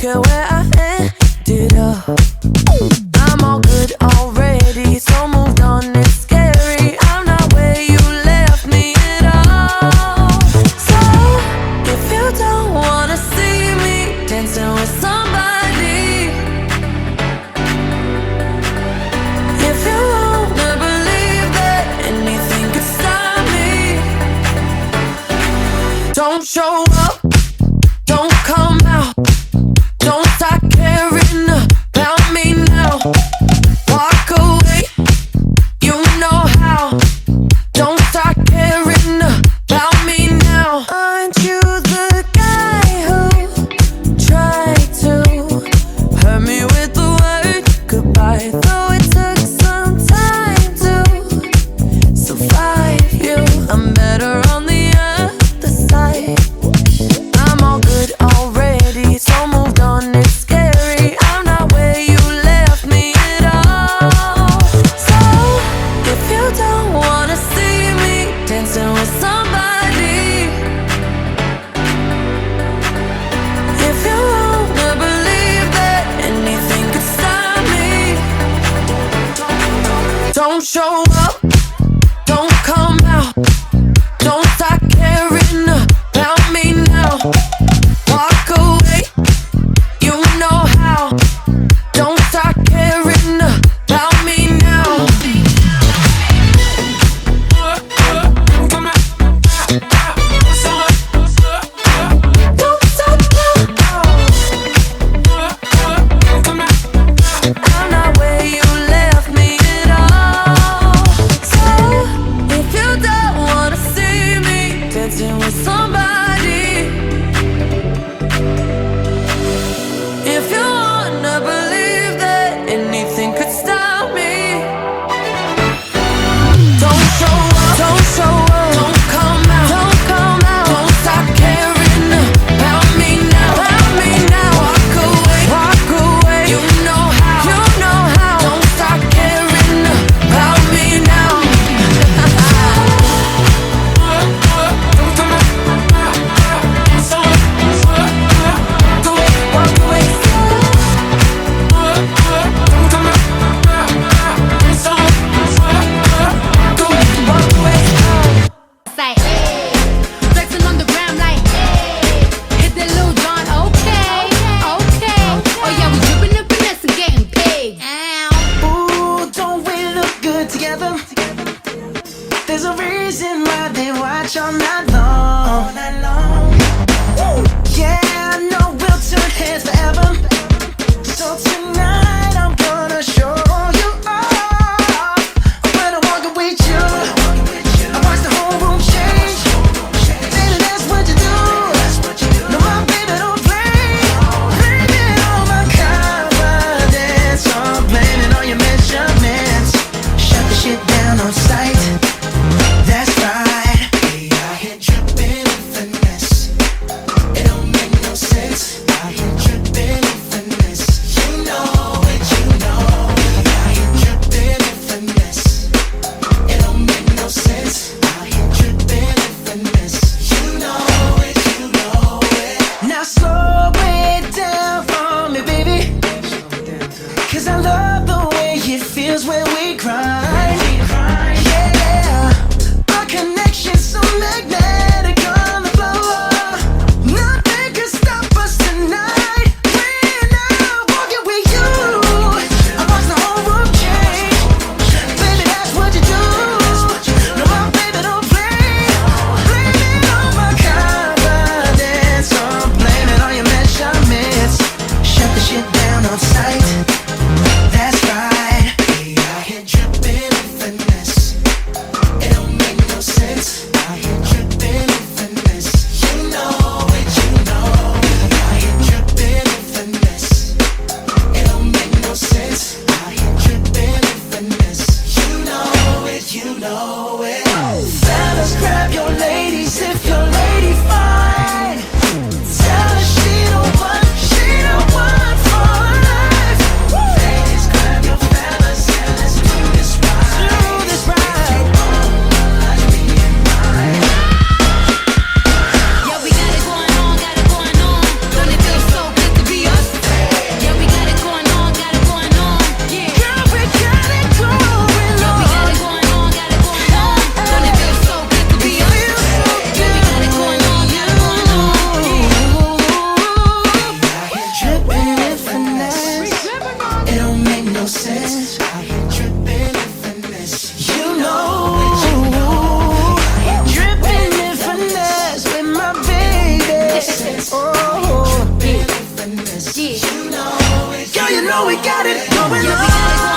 care where I ended up. I'm all good already, so moved on, it's scary. I'm not where you left me at all. So, if you don't wanna see me dancing with somebody, if you wanna believe that anything could stop me, don't show up, don't come out, don't start caring about me now. Walk away, you know how. Don't start caring about me now. Aren't you the guy who tried to hurt me with the word goodbye? Though it took some time to survive you, I'm better on the other side. Yeah. Girl, you know we got it going Yeah, we on. got it going